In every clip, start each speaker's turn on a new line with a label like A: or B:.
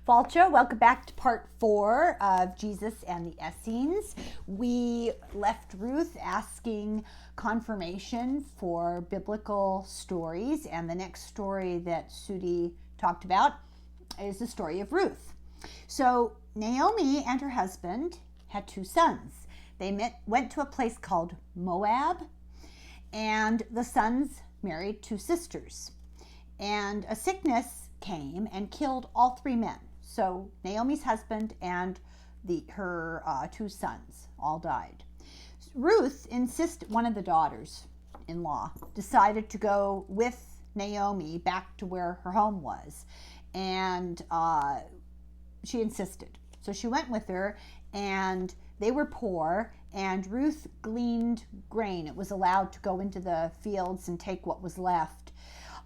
A: Falcha, welcome back to part 4 of Jesus and the Essenes. We left Ruth asking confirmation for biblical stories, and the next story that Sudi talked about is the story of Ruth. So Naomi and her husband had 2 sons. They went to a place called Moab, and the sons married 2 sisters. And a sickness came and killed all 3 men. So Naomi's husband and her 2 sons all died. Ruth one of the daughters-in-law, decided to go with Naomi back to where her home was. And she insisted. So she went with her, and they were poor, and Ruth gleaned grain. It was allowed to go into the fields and take what was left.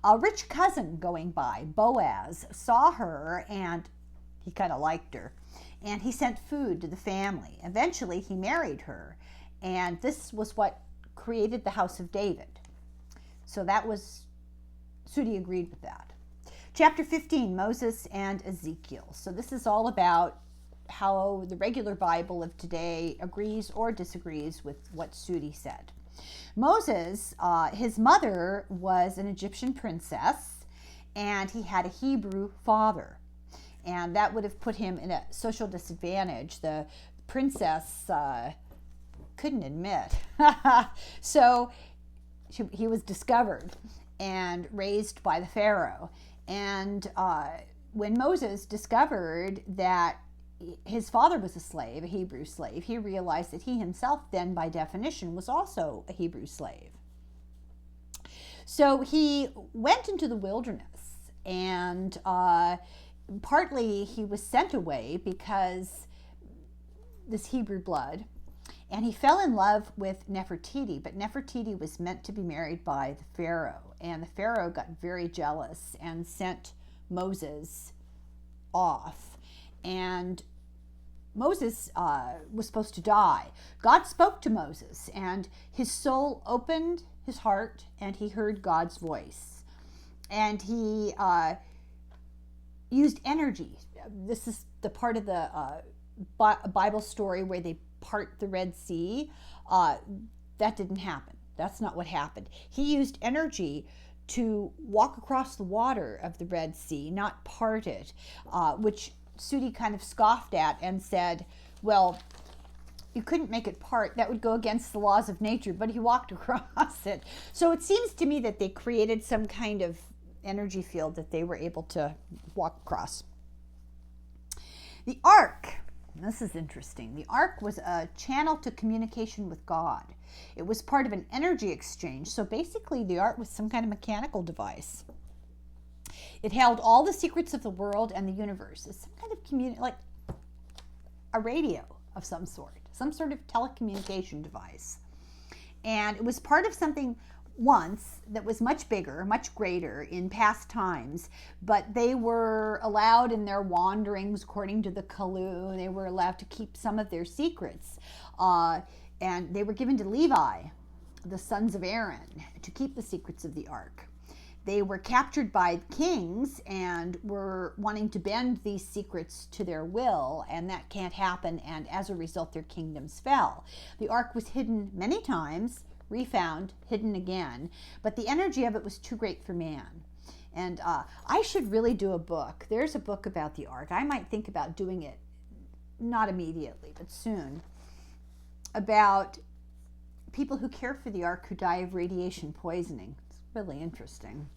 A: A rich cousin going by, Boaz, saw her, and he kind of liked her, and he sent food to the family. Eventually, he married her, and this was what created the house of David. So Sudi agreed with that. Chapter 15, Moses and Ezekiel. So this is all about how the regular Bible of today agrees or disagrees with what Sudi said. Moses, his mother was an Egyptian princess, and he had a Hebrew father. And that would have put him in a social disadvantage. The princess couldn't admit. So he was discovered and raised by the Pharaoh. And when Moses discovered that his father was a slave, a Hebrew slave, he realized that he himself then, by definition, was also a Hebrew slave. So he went into the wilderness, and partly he was sent away because this Hebrew blood, and he fell in love with Nefertiti, but Nefertiti was meant to be married by the Pharaoh, and the Pharaoh got very jealous and sent Moses off, and Moses was supposed to die. God spoke to Moses, and his soul opened his heart, and he heard God's voice, and he used energy. This is the part of the Bible story where they part the Red Sea. That didn't happen. That's not what happened. He used energy to walk across the water of the Red Sea, not part it, which Sudi kind of scoffed at and said, well, you couldn't make it part. That would go against the laws of nature, but he walked across it. So it seems to me that they created some kind of energy field that they were able to walk across. The ark, this is interesting. The ark was a channel to communication with God. It was part of an energy exchange. So basically the ark was some kind of mechanical device. It held all the secrets of the world and the universe. It's some kind of like a radio of some sort of telecommunication device. And it was part of something once that was much bigger, much greater in past times, but they were allowed in their wanderings, according to the Kalu, they were allowed to keep some of their secrets. And they were given to Levi, the sons of Aaron, to keep the secrets of the ark. They were captured by kings and were wanting to bend these secrets to their will, and that can't happen, and as a result, their kingdoms fell. The ark was hidden many times, refound, hidden again, but the energy of it was too great for man. And I should really do a book. There's a book about the ark. I might think about doing it, not immediately, but soon, about people who care for the ark who die of radiation poisoning. It's really interesting.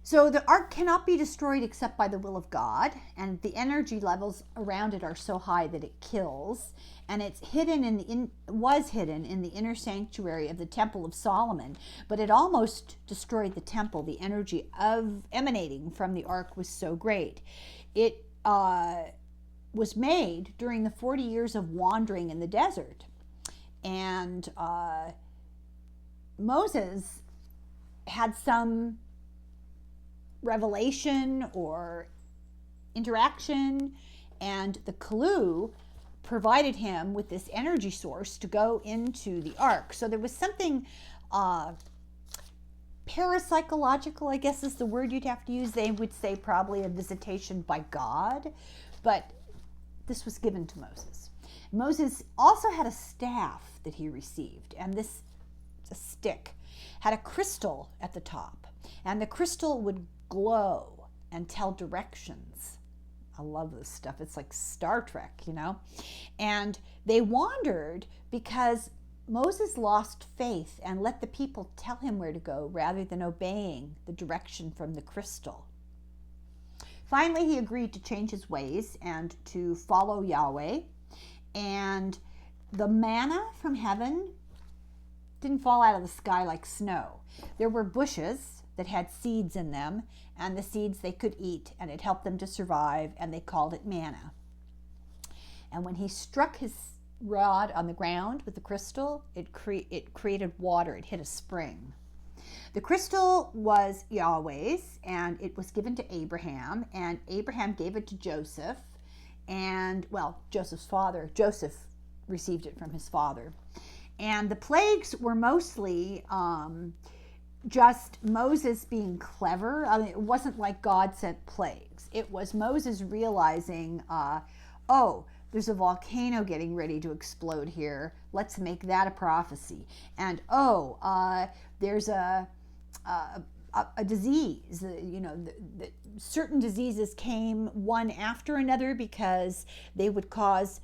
A: So the ark cannot be destroyed except by the will of God, and the energy levels around it are so high that it kills, and it's was hidden in the inner sanctuary of the Temple of Solomon, but it almost destroyed the temple. The energy emanating from the ark was so great. It was made during the 40 years of wandering in the desert, and Moses had some revelation or interaction, and the Kalu provided him with this energy source to go into the ark. So there was something parapsychological, I guess is the word you'd have to use. They would say probably a visitation by God, but this was given to Moses. Moses also had a staff that he received, and this, a stick, had a crystal at the top, and the crystal would glow and tell directions. I love this stuff. It's like Star Trek, you know? And they wandered because Moses lost faith and let the people tell him where to go rather than obeying the direction from the crystal. Finally, he agreed to change his ways and to follow Yahweh. And the manna from heaven didn't fall out of the sky like snow. There were bushes that had seeds in them, and the seeds they could eat, and it helped them to survive, and they called it manna. And when he struck his rod on the ground with the crystal, it created water. It hit a spring. The crystal was Yahweh's, and it was given to Abraham, and Abraham gave it to Joseph, and, well, Joseph's father. Joseph received it from his father. And the plagues were mostly just Moses being clever. I mean, it wasn't like God sent plagues. It was Moses realizing, oh, there's a volcano getting ready to explode here. Let's make that a prophecy. And there's a disease. You know, certain diseases came one after another because they would cause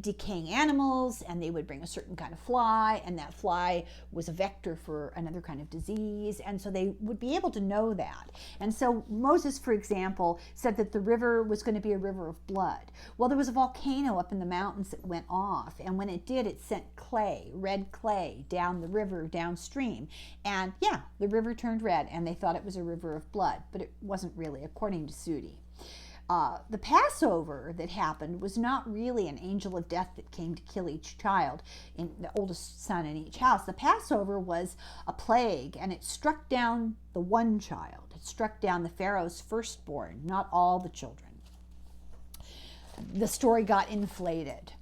A: decaying animals, and they would bring a certain kind of fly, and that fly was a vector for another kind of disease, and so they would be able to know that. And so Moses, for example, said that the river was going to be a river of blood. Well, there was a volcano up in the mountains that went off, and when it did, it sent clay, red clay, down the river downstream, and yeah, the river turned red, and they thought it was a river of blood, but it wasn't really, according to Sudi. The Passover that happened was not really an angel of death that came to kill each child, in the oldest son in each house. The Passover was a plague, and it struck down the one child. It struck down the Pharaoh's firstborn, not all the children. The story got inflated.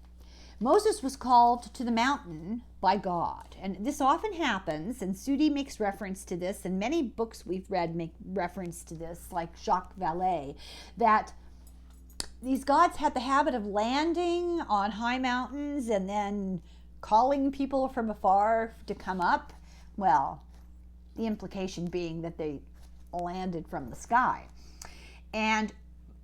A: Moses was called to the mountain by God, and this often happens, and Sudi makes reference to this, and many books we've read make reference to this, like Jacques Vallée, that these gods had the habit of landing on high mountains and then calling people from afar to come up. Well, the implication being that they landed from the sky. And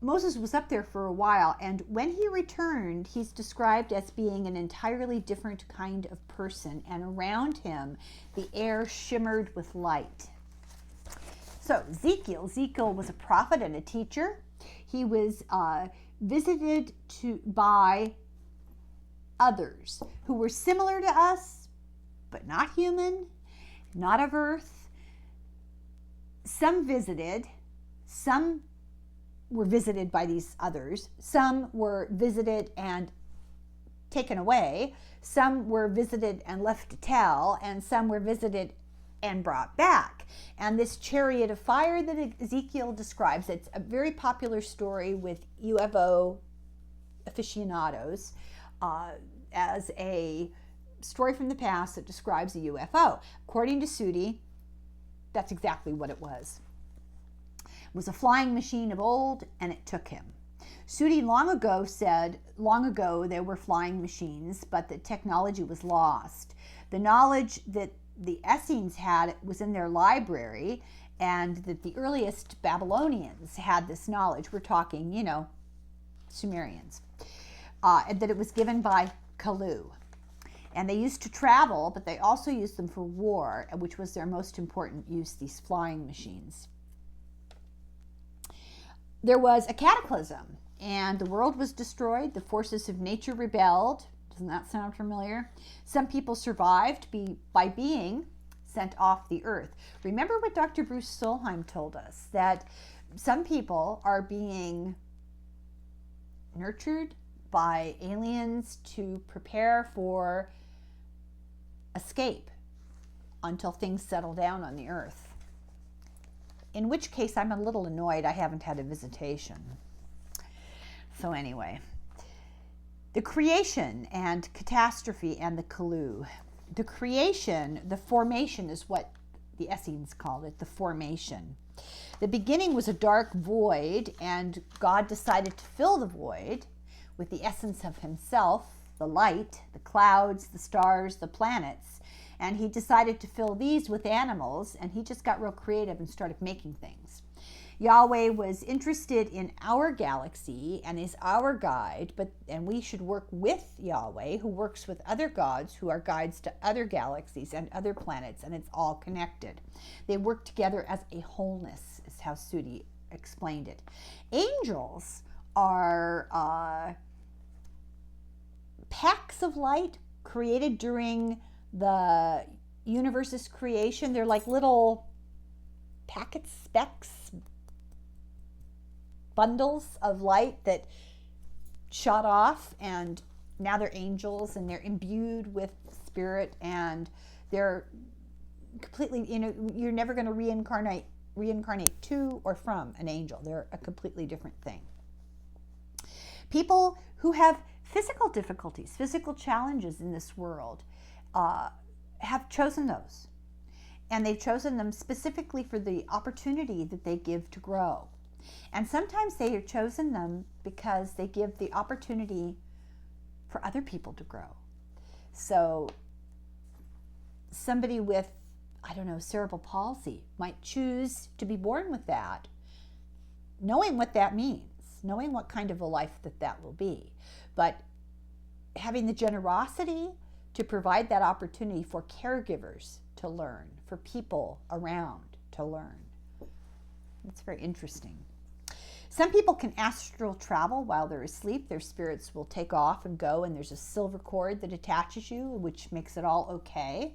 A: Moses was up there for a while, and when he returned, he's described as being an entirely different kind of person, and around him, the air shimmered with light. So Ezekiel was a prophet and a teacher. He was visited by others who were similar to us, but not human, not of earth. Some visited, some were visited by these others. Some were visited and taken away. Some were visited and left to tell, and some were visited and brought back. And this chariot of fire that Ezekiel describes, it's a very popular story with UFO aficionados as a story from the past that describes a UFO. According to Sudi, that's exactly what it was. It was a flying machine of old, and it took him. Sudi long ago said, long ago there were flying machines, but the technology was lost. The knowledge that the Essenes had was in their library, and that the earliest Babylonians had this knowledge. We're talking, Sumerians. And that it was given by Kalu. And they used to travel, but they also used them for war, which was their most important use, these flying machines. There was a cataclysm, and the world was destroyed. The forces of nature rebelled. Doesn't that sound familiar? Some people survived by being sent off the earth. Remember what Dr. Bruce Solheim told us, that some people are being nurtured by aliens to prepare for escape until things settle down on the earth. In which case, I'm a little annoyed I haven't had a visitation. So anyway, the creation and catastrophe and the Kalu. The creation, the formation is what the Essenes called it, the formation. The beginning was a dark void, and God decided to fill the void with the essence of himself, the light, the clouds, the stars, the planets. And he decided to fill these with animals, and he just got real creative and started making things. Yahweh was interested in our galaxy and is our guide, and we should work with Yahweh, who works with other gods who are guides to other galaxies and other planets, and it's all connected. They work together as a wholeness, is how Sudi explained it. Angels are packs of light created during the universe's creation. They're like little packets, specks, bundles of light that shot off, and now they're angels, and they're imbued with spirit, and they're completely, you're never going to reincarnate to or from an angel. They're a completely different thing. People who have physical difficulties, physical challenges in this world, have chosen those, and they've chosen them specifically for the opportunity that they give to grow. And sometimes they have chosen them because they give the opportunity for other people to grow. So somebody with, cerebral palsy might choose to be born with that, knowing what that means, knowing what kind of a life that will be, but having the generosity to provide that opportunity for caregivers to learn, for people around to learn. It's very interesting. Some people can astral travel while they're asleep. Their spirits will take off and go, and there's a silver cord that attaches you, which makes it all okay.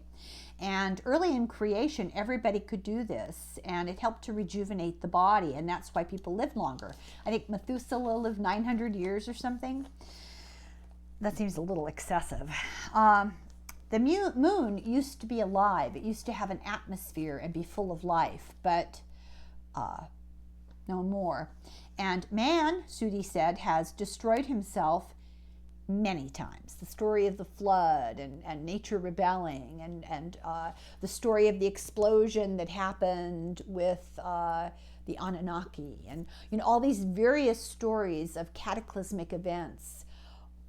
A: And early in creation, everybody could do this, and it helped to rejuvenate the body, and that's why people lived longer. I think Methuselah lived 900 years or something. That seems a little excessive. The moon used to be alive. It used to have an atmosphere and be full of life, but no more. And man, Sudi said, has destroyed himself many times. The story of the flood and nature rebelling, and the story of the explosion that happened with the Anunnaki, and all these various stories of cataclysmic events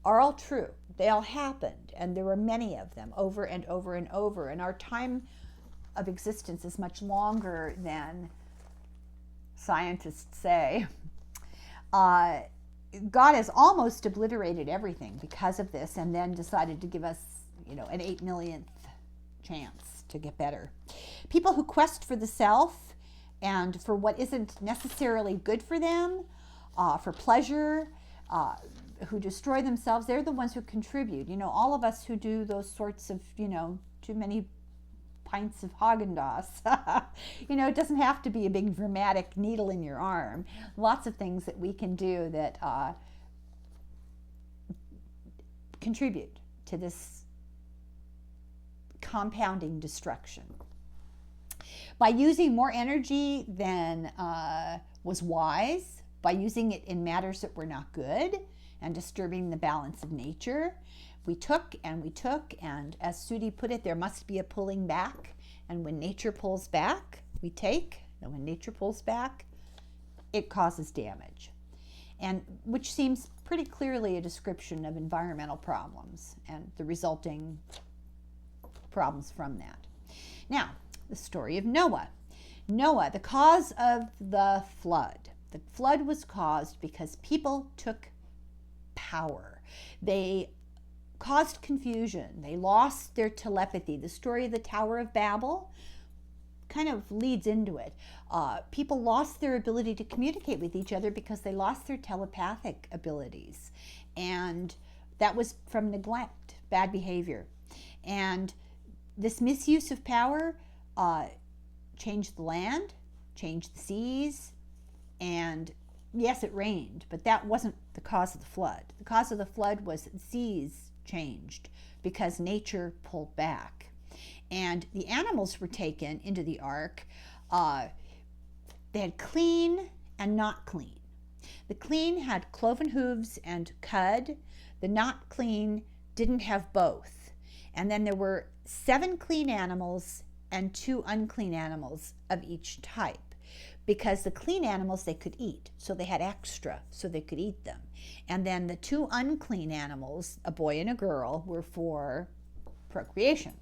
A: are all true. They all happened, and there were many of them over and over and over. And our time of existence is much longer than scientists say. God has almost obliterated everything because of this, and then decided to give us, an 8 millionth chance to get better. People who quest for the self and for what isn't necessarily good for them, for pleasure, who destroy themselves, they're the ones who contribute. All of us who do those sorts of, too many pints of Haagen-Dazs. It doesn't have to be a big dramatic needle in your arm. Lots of things that we can do that contribute to this compounding destruction. By using more energy than was wise, by using it in matters that were not good and disturbing the balance of nature, we took, and as Sudi put it, there must be a pulling back. And when nature pulls back, we take. And when nature pulls back, it causes damage. And which seems pretty clearly a description of environmental problems and the resulting problems from that. Now, the story of Noah. Noah, the cause of the flood. The flood was caused because people took power. They caused confusion. They lost their telepathy. The story of the Tower of Babel kind of leads into it. People lost their ability to communicate with each other because they lost their telepathic abilities. And that was from neglect, bad behavior. And this misuse of power changed the land, changed the seas, and yes, it rained, but that wasn't the cause of the flood. The cause of the flood was the seas changed because nature pulled back. And the animals were taken into the ark. They had clean and not clean. The clean had cloven hooves and cud. The not clean didn't have both. And then there were 7 clean animals and 2 unclean animals of each type, because the clean animals they could eat, so they had extra, so they could eat them. And then the 2 unclean animals, a boy and a girl, were for procreation.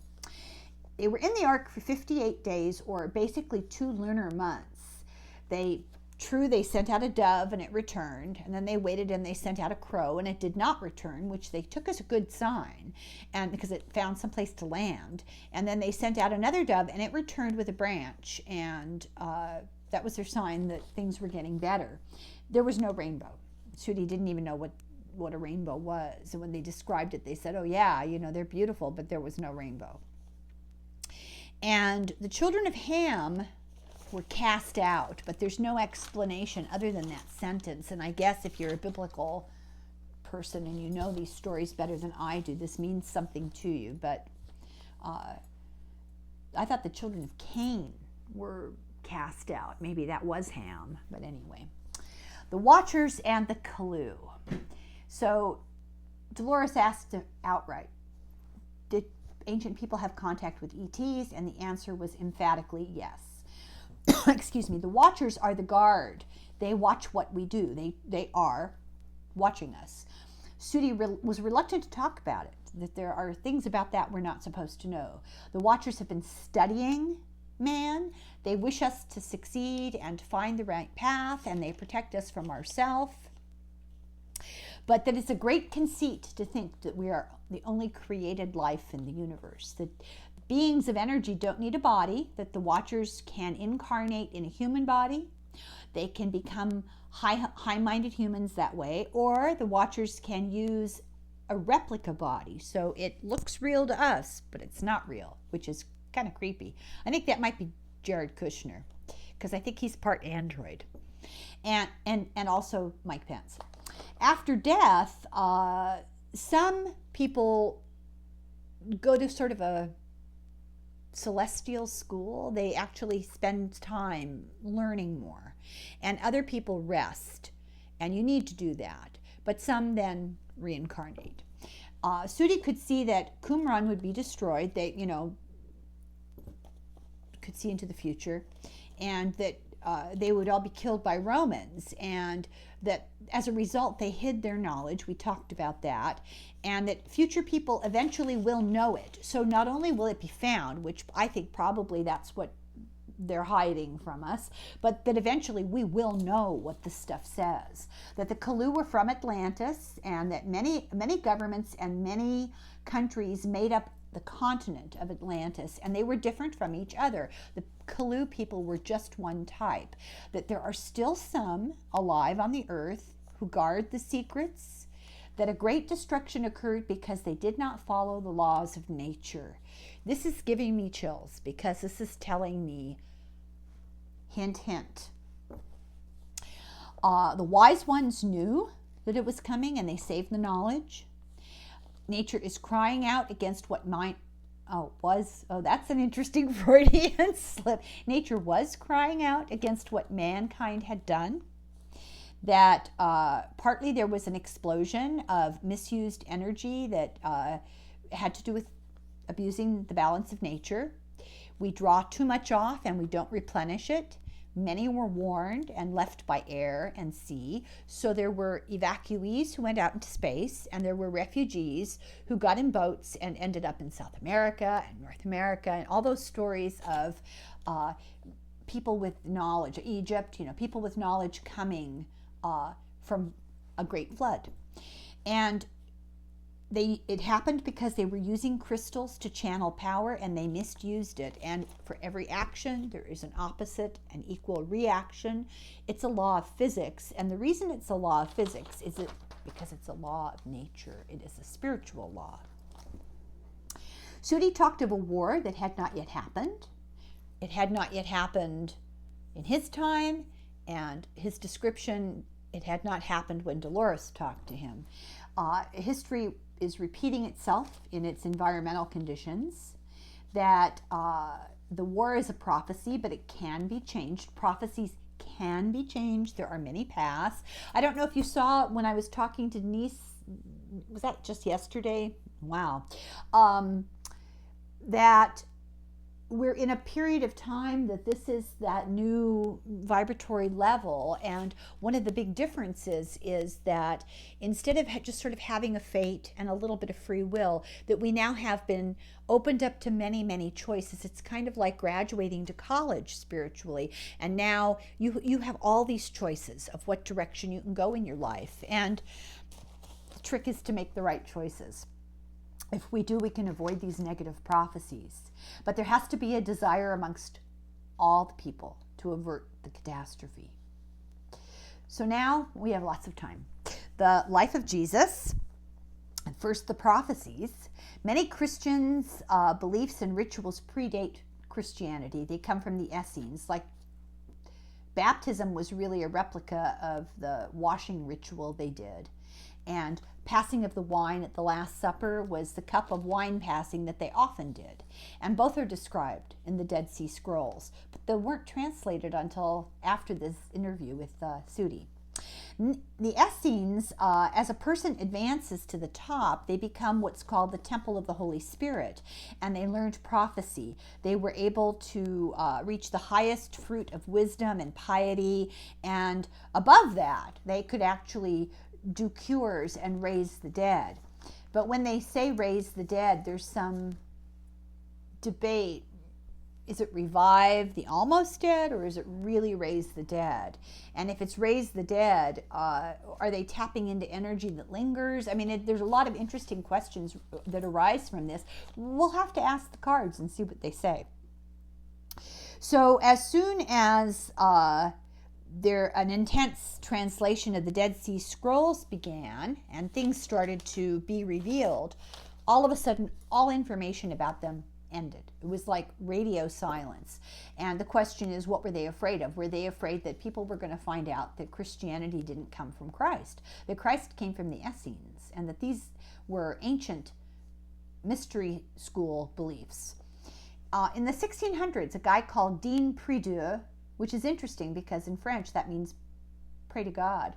A: They were in the ark for 58 days, or basically 2 lunar months. They sent out a dove and it returned, and then they waited and they sent out a crow and it did not return, which they took as a good sign, and because it found some place to land. And then they sent out another dove and it returned with a branch, and that was their sign that things were getting better. There was no rainbow. Sudi didn't even know what a rainbow was, and when they described it, they said, oh yeah, they're beautiful, but there was no rainbow. And the children of Ham were cast out, but there's no explanation other than that sentence. And I guess if you're a biblical person and you know these stories better than I do, this means something to you. But I thought the children of Cain were cast out. Maybe that was Ham, but anyway. The Watchers and the Clue. So Dolores asked outright, did ancient people have contact with ETs? And the answer was emphatically yes. Excuse me. The Watchers are the guard. They watch what we do. They are watching us. Sudi was reluctant to talk about it, that there are things about that we're not supposed to know. The Watchers have been studying man. They wish us to succeed and to find the right path, and they protect us from ourselves. But that it's a great conceit to think that we are the only created life in the universe, that beings of energy don't need a body, that the Watchers can incarnate in a human body. They can become high-minded humans that way, or the Watchers can use a replica body, so it looks real to us, but it's not real, which is kind of creepy. I think that might be Jared Kushner, because I think he's part android, and also Mike Pence. After death, some people go to sort of a celestial school. They actually spend time learning more, and other people rest, and you need to do that. But some then reincarnate. Sudi could see that Qumran would be destroyed. They, could see into the future, and that they would all be killed by Romans, and that as a result they hid their knowledge. We talked about that, and that future people eventually will know it. So not only will it be found, which I think probably that's what they're hiding from us, but that eventually we will know what this stuff says. That the Kalu were from Atlantis, and that many governments and many countries made up the continent of Atlantis, and they were different from each other. The Kalu people were just one type. That there are still some alive on the earth who guard the secrets. That a great destruction occurred because they did not follow the laws of nature. This is giving me chills, because this is telling me, hint, hint. The wise ones knew that it was coming, and they saved the knowledge. Nature is crying out against what that's an interesting Freudian slip. Nature was crying out against what mankind had done. That partly there was an explosion of misused energy that had to do with abusing the balance of nature. We draw too much off and we don't replenish it. Many were warned and left by air and sea. So there were evacuees who went out into space, and there were refugees who got in boats and ended up in South America and North America, and all those stories of people with knowledge, Egypt, people with knowledge coming from a great flood. And it happened because they were using crystals to channel power, and they misused it. And for every action, there is an opposite and equal reaction. It's a law of physics. And the reason it's a law of physics is because it's a law of nature. It is a spiritual law. Sudi talked of a war that had not yet happened. It had not yet happened in his time, and his description, it had not happened when Dolores talked to him. History is repeating itself in its environmental conditions, that the war is a prophecy, but it can be changed. Prophecies can be changed. There are many paths. I don't know if you saw when I was talking to Denise, was that just yesterday? Wow. That we're in a period of time that this is that new vibratory level. And one of the big differences is that instead of just sort of having a fate and a little bit of free will, that we now have been opened up to many, many choices. It's kind of like graduating to college spiritually. And now you have all these choices of what direction you can go in your life. And the trick is to make the right choices. If we do, we can avoid these negative prophecies. But there has to be a desire amongst all the people to avert the catastrophe. So now we have lots of time. The life of Jesus, first the prophecies. Many Christians' beliefs and rituals predate Christianity. They come from the Essenes. Like baptism was really a replica of the washing ritual they did. And passing of the wine at the Last Supper was the cup of wine passing that they often did. And both are described in the Dead Sea Scrolls, but they weren't translated until after this interview with Sudi. The Essenes, as a person advances to the top, they become what's called the Temple of the Holy Spirit, and they learned prophecy. They were able to reach the highest fruit of wisdom and piety, and above that, they could actually do cures and raise the dead. But when they say raise the dead, there's some debate. Is it revive the almost dead, or is it really raise the dead? And if it's raise the dead, are they tapping into energy that lingers? I mean, there's a lot of interesting questions that arise from this. We'll have to ask the cards and see what they say. So as soon as an intense translation of the Dead Sea Scrolls began and things started to be revealed, all of a sudden, all information about them ended. It was like radio silence. And the question is, what were they afraid of? Were they afraid that people were going to find out that Christianity didn't come from Christ, that Christ came from the Essenes, and that these were ancient mystery school beliefs? In the 1600s, a guy called Dean Pridieu, which is interesting because in French that means pray to God,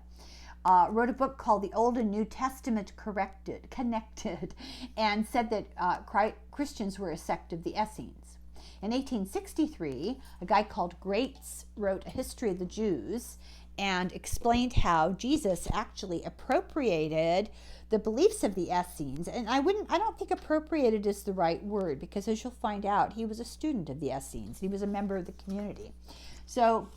A: wrote a book called The Old and New Testament Connected, and said that Christians were a sect of the Essenes. In 1863, a guy called Graetz wrote a history of the Jews and explained how Jesus actually appropriated the beliefs of the Essenes. And I don't think appropriated is the right word, because as you'll find out, he was a student of the Essenes. He was a member of the community. So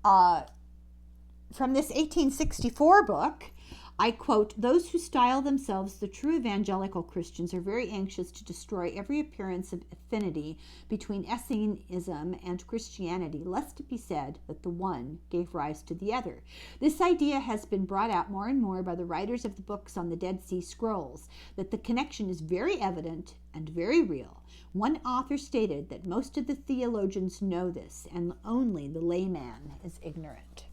A: from this 1864 book, I quote, "Those who style themselves the true evangelical Christians are very anxious to destroy every appearance of affinity between Essenism and Christianity, lest it be said that the one gave rise to the other. This idea has been brought out more and more by the writers of the books on the Dead Sea Scrolls, that the connection is very evident and very real. One author stated that most of the theologians know this, and only the layman is ignorant."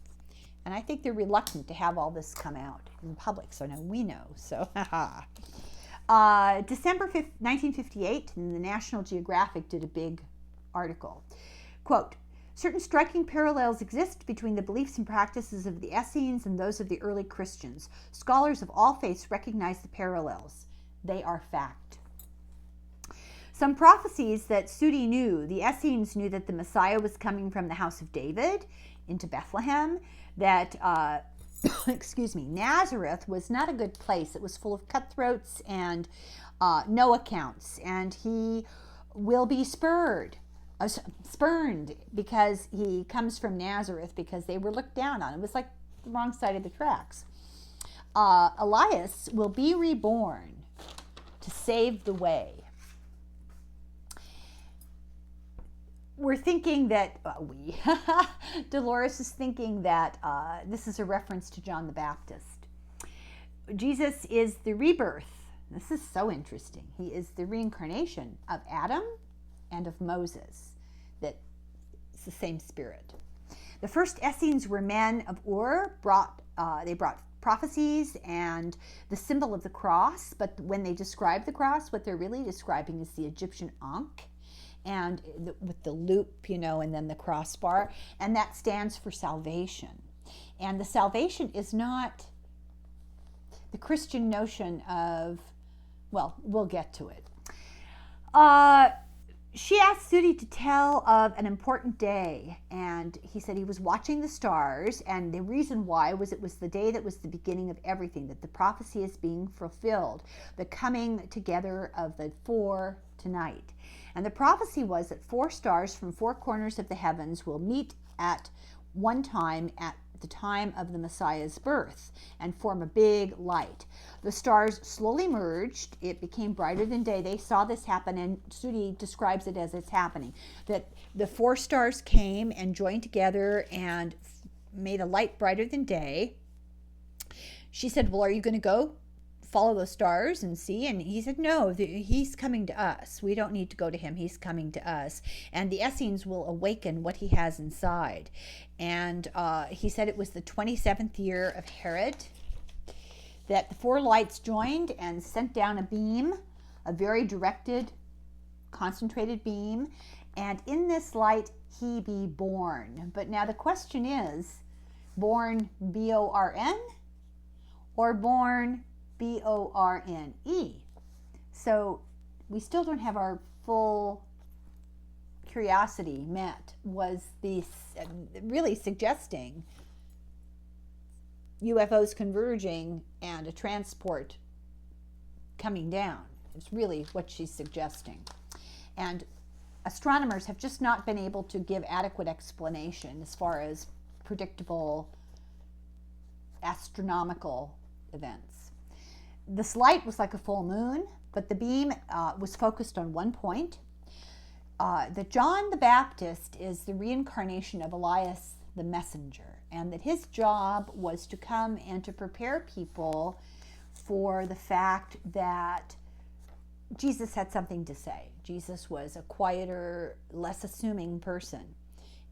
A: And I think they're reluctant to have all this come out in public, so now we know. So, December 5th, 1958, and the National Geographic did a big article. Quote, "Certain striking parallels exist between the beliefs and practices of the Essenes and those of the early Christians. Scholars of all faiths recognize the parallels. They are fact." Some prophecies that Sudi knew, the Essenes knew that the Messiah was coming from the house of David into Bethlehem, that Nazareth was not a good place. It was full of cutthroats and no accounts, and he will be spurned because he comes from Nazareth, because they were looked down on. It was like the wrong side of the tracks. Elias will be reborn to save the way. We're thinking that, Dolores is thinking that this is a reference to John the Baptist. Jesus is the rebirth. This is so interesting. He is the reincarnation of Adam and of Moses. That it's the same spirit. The first Essenes were men of Ur. They brought prophecies and the symbol of the cross, but when they describe the cross, what they're really describing is the Egyptian Ankh, and with the loop, and then the crossbar, and that stands for salvation. And the salvation is not the Christian notion of, well, we'll get to it. she asked Sudi to tell of an important day, and he said he was watching the stars, and the reason why was it was the day that was the beginning of everything, that the prophecy is being fulfilled, the coming together of the four tonight. And the prophecy was that four stars from four corners of the heavens will meet at one time at the time of the Messiah's birth and form a big light. The stars slowly merged. It became brighter than day. They saw this happen, and Sudi describes it as it's happening, that the four stars came and joined together and made a light brighter than day. She said, well, are you going to go follow those stars and see? And he said, no, he's coming to us. We don't need to go to him. He's coming to us. And the Essenes will awaken what he has inside. And he said it was the 27th year of Herod that the four lights joined and sent down a beam, a very directed, concentrated beam. And in this light, he be born. But now the question is, born B-O-R-N or born B-O-R-N-E? So we still don't have our full curiosity met. Was this really suggesting UFOs converging and a transport coming down? It's really what she's suggesting. And astronomers have just not been able to give adequate explanation as far as predictable astronomical events. This light was like a full moon, but the beam was focused on one point. That John the Baptist is the reincarnation of Elias the messenger, and that his job was to come and to prepare people for the fact that Jesus had something to say. Jesus was a quieter, less assuming person,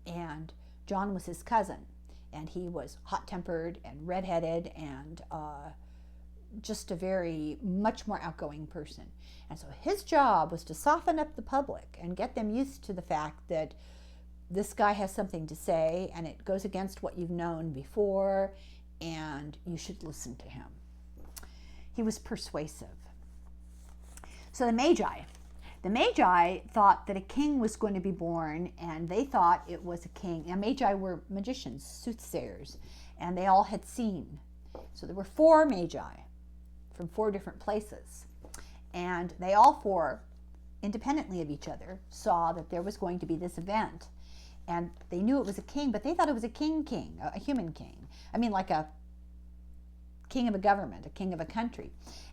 A: and John was his cousin, and he was hot-tempered and redheaded and just a very much more outgoing person. And so his job was to soften up the public and get them used to the fact that this guy has something to say and it goes against what you've known before, and you should listen to him. He was persuasive. So the Magi thought that a king was going to be born, and they thought it was a king. And Magi were magicians, soothsayers, and they all had seen. So there were four Magi from four different places, and they all four, independently of each other, saw that there was going to be this event, and they knew it was a king, but they thought it was a king, a human king. I mean, like a king of a government, a king of a country,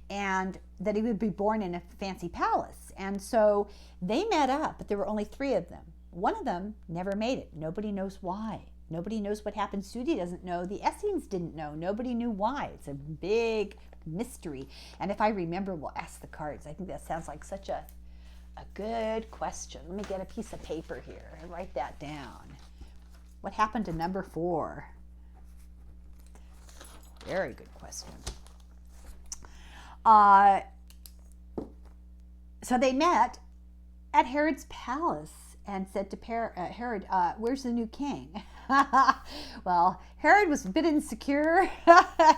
A: and that he would be born in a fancy palace. And so they met up, but there were only three of them. One of them never made it. Nobody knows why. Nobody knows what happened. Sudi doesn't know. The Essenes didn't know. Nobody knew why. It's a big mystery. And if I remember, we'll ask the cards. I think that sounds like such a good question. Let me get a piece of paper here and write that down. What happened to number 4? Very good question. So they met at Herod's palace and said to Herod, where's the new king? Well, Herod was a bit insecure.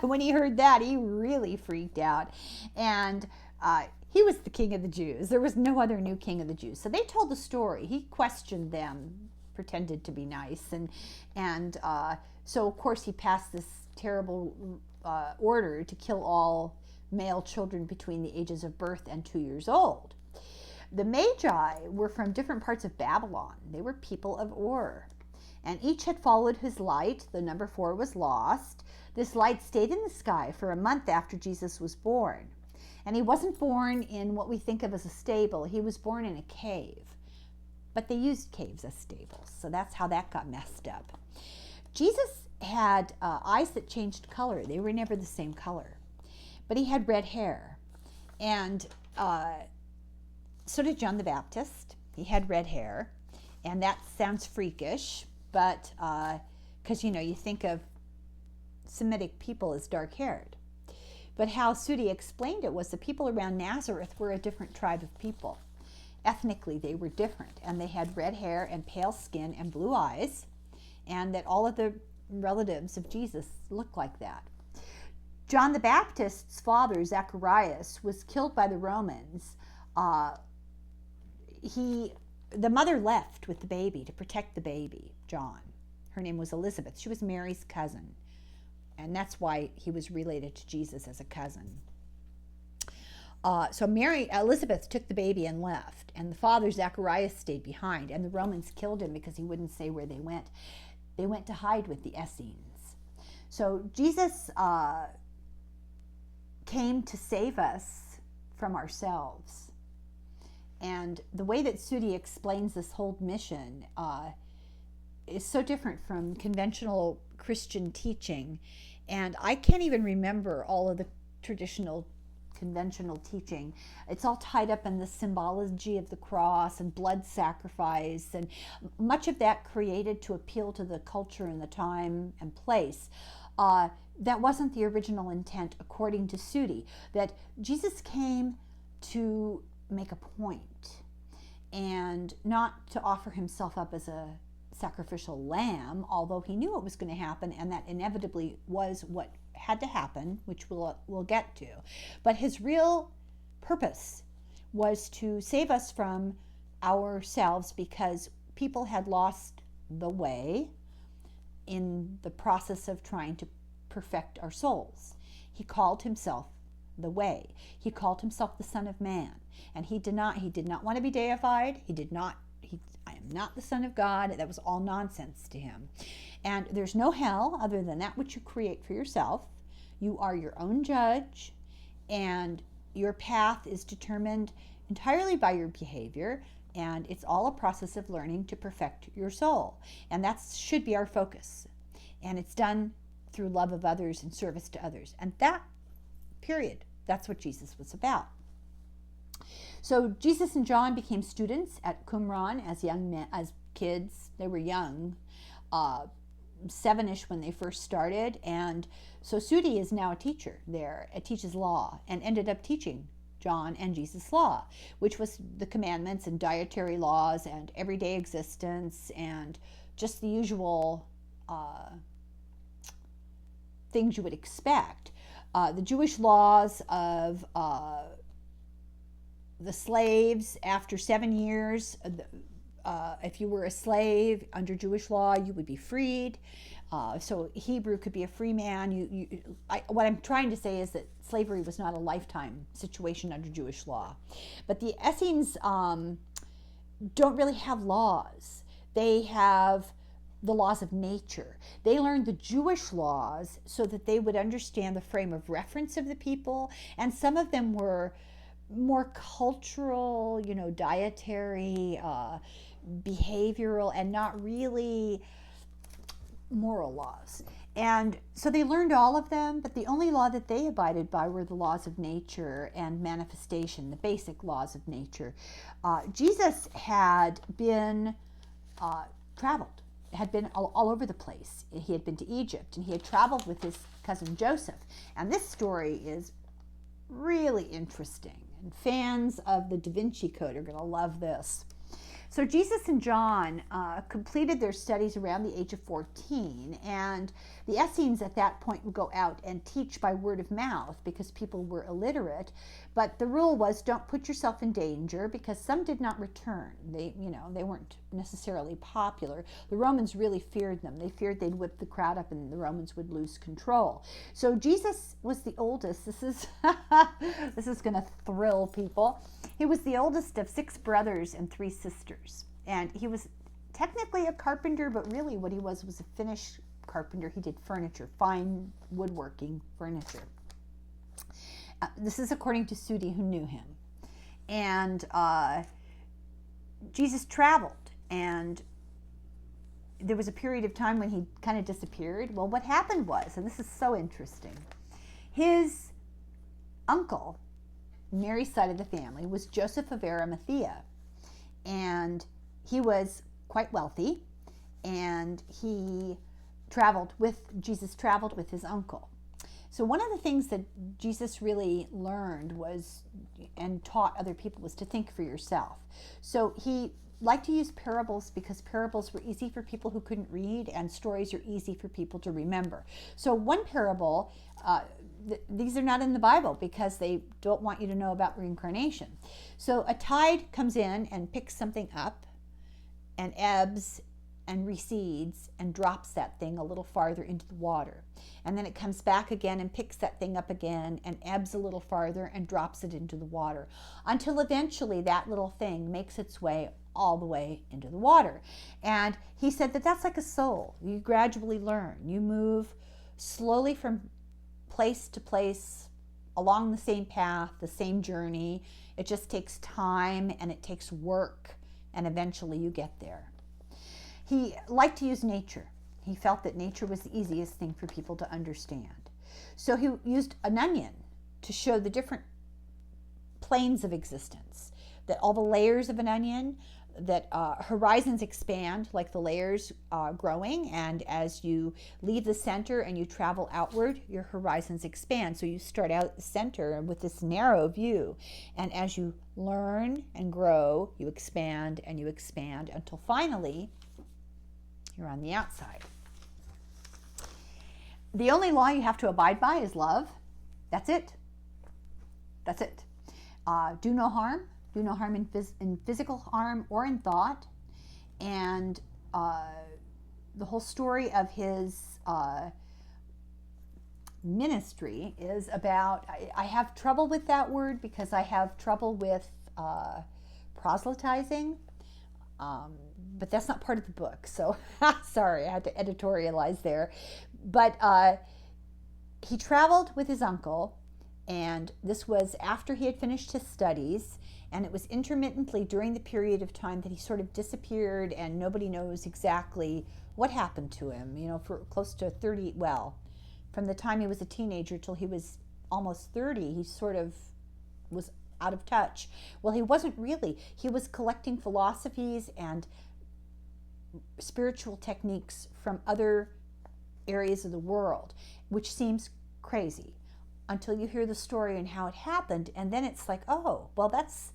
A: When he heard that, he really freaked out. And he was the king of the Jews. There was no other new king of the Jews. So they told the story. He questioned them, pretended to be nice. And so, of course, he passed this terrible order to kill all male children between the ages of birth and 2 years old. The Magi were from different parts of Babylon. They were people of Ur. And each had followed his light. The number 4 was lost. This light stayed in the sky for a month after Jesus was born. And he wasn't born in what we think of as a stable. He was born in a cave. But they used caves as stables. So that's how that got messed up. Jesus had eyes that changed color. They were never the same color. But he had red hair. And so did John the Baptist. He had red hair. And that sounds freakish, but because, you think of Semitic people as dark-haired. But how Sudi explained it was the people around Nazareth were a different tribe of people. Ethnically, they were different, and they had red hair and pale skin and blue eyes, and that all of the relatives of Jesus looked like that. John the Baptist's father, Zacharias, was killed by the Romans. He the mother left with the baby to protect the baby, John. Her name was Elizabeth. She was Mary's cousin. And that's why he was related to Jesus as a cousin. So Elizabeth took the baby and left. And the father, Zacharias, stayed behind. And the Romans killed him because he wouldn't say where they went. They went to hide with the Essenes. So Jesus came to save us from ourselves. And the way that Sudi explains this whole mission is so different from conventional Christian teaching. And I can't even remember all of the traditional conventional teaching. It's all tied up in the symbology of the cross and blood sacrifice, and much of that created to appeal to the culture and the time and place. That wasn't the original intent, according to Sudi, that Jesus came to make a point and not to offer himself up as a sacrificial lamb, although he knew it was going to happen, and that inevitably was what had to happen, which we'll get to. But his real purpose was to save us from ourselves, because people had lost the way in the process of trying to perfect our souls. He called himself the way. He called himself the Son of Man, and he did not want to be deified. I am not the Son of God. That was all nonsense to him. And there's no hell other than that which you create for yourself. You are your own judge, and your path is determined entirely by your behavior, and it's all a process of learning to perfect your soul. And that should be our focus. And it's done through love of others and service to others. And that, period, that's what Jesus was about. So Jesus and John became students at Qumran as young men, as kids. They were young, 7-ish when they first started. And so Sudi is now a teacher there. It teaches law, and ended up teaching John and Jesus law, which was the commandments and dietary laws and everyday existence and just the usual things you would expect. The Jewish laws of the slaves after 7 years, if you were a slave under Jewish law, you would be freed. So Hebrew could be a free man. What I'm trying to say is that slavery was not a lifetime situation under Jewish law. But the Essenes don't really have laws. They have the laws of nature. They learned the Jewish laws so that they would understand the frame of reference of the people, and some of them were more cultural, dietary, behavioral, and not really moral laws. And so they learned all of them, but the only law that they abided by were the laws of nature and manifestation, the basic laws of nature. Jesus had been traveled, had been all over the place. He had been to Egypt, and he had traveled with his cousin Joseph. And this story is really interesting, and fans of the Da Vinci Code are going to love this. So Jesus and John completed their studies around the age of 14, and the Essenes at that point would go out and teach by word of mouth because people were illiterate. But the rule was, don't put yourself in danger, because some did not return. They weren't necessarily popular. The Romans really feared them. They feared they'd whip the crowd up and the Romans would lose control. So Jesus was the oldest. This is going to thrill people. He was the oldest of 6 brothers and 3 sisters. And he was technically a carpenter, but really what he was a Finnish carpenter. He did furniture, fine woodworking furniture. This is according to Sudi, who knew him. And Jesus traveled, and there was a period of time when he kind of disappeared. Well, what happened was, and this is so interesting, his uncle, Mary's side of the family, was Joseph of Arimathea, and he was quite wealthy, and Jesus traveled with his uncle. So one of the things that Jesus really learned was, and taught other people, was to think for yourself. So he liked to use parables because parables were easy for people who couldn't read, and stories are easy for people to remember. So one parable, these are not in the Bible because they don't want you to know about reincarnation. So a tide comes in and picks something up, and ebbs and recedes and drops that thing a little farther into the water. And then it comes back again and picks that thing up again and ebbs a little farther and drops it into the water, until eventually that little thing makes its way all the way into the water. And he said that that's like a soul. You gradually learn. You move slowly from place to place along the same path, the same journey. It just takes time and it takes work, and eventually you get there. He liked to use nature. He felt that nature was the easiest thing for people to understand. So he used an onion to show the different planes of existence, that all the layers of an onion, that horizons expand like the layers growing, and as you leave the center and you travel outward, your horizons expand. So you start out at the center with this narrow view, and as you learn and grow, you expand and you expand until finally you're on the outside. The only law you have to abide by is love. That's it. That's it. Do no harm. Do no harm in physical harm or in thought. And the whole story of his ministry is about, I have trouble with that word because I have trouble with proselytizing. But that's not part of the book, so sorry, I had to editorialize there. But he traveled with his uncle, and this was after he had finished his studies, and it was intermittently during the period of time that he sort of disappeared, and nobody knows exactly what happened to him, for close to 30, well, from the time he was a teenager till he was almost 30, he sort of was out of touch. Well, he wasn't really. He was collecting philosophies and spiritual techniques from other areas of the world, which seems crazy until you hear the story and how it happened, and then it's like, oh, well, that's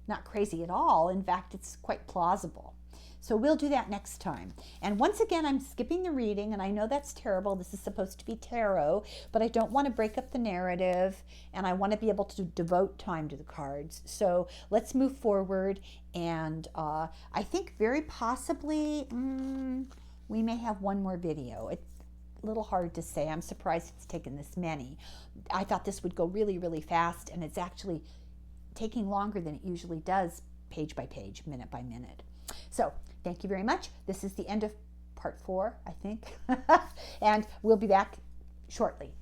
A: not crazy at all. In fact, it's quite plausible. So we'll do that next time. And once again, I'm skipping the reading, and I know that's terrible. This is supposed to be tarot, but I don't want to break up the narrative, and I want to be able to devote time to the cards. So let's move forward, and I think very possibly we may have one more video. It's a little hard to say. I'm surprised it's taken this many. I thought this would go really, really fast, and it's actually taking longer than it usually does, page by page, minute by minute. So thank you very much. This is the end of part 4, I think. And we'll be back shortly.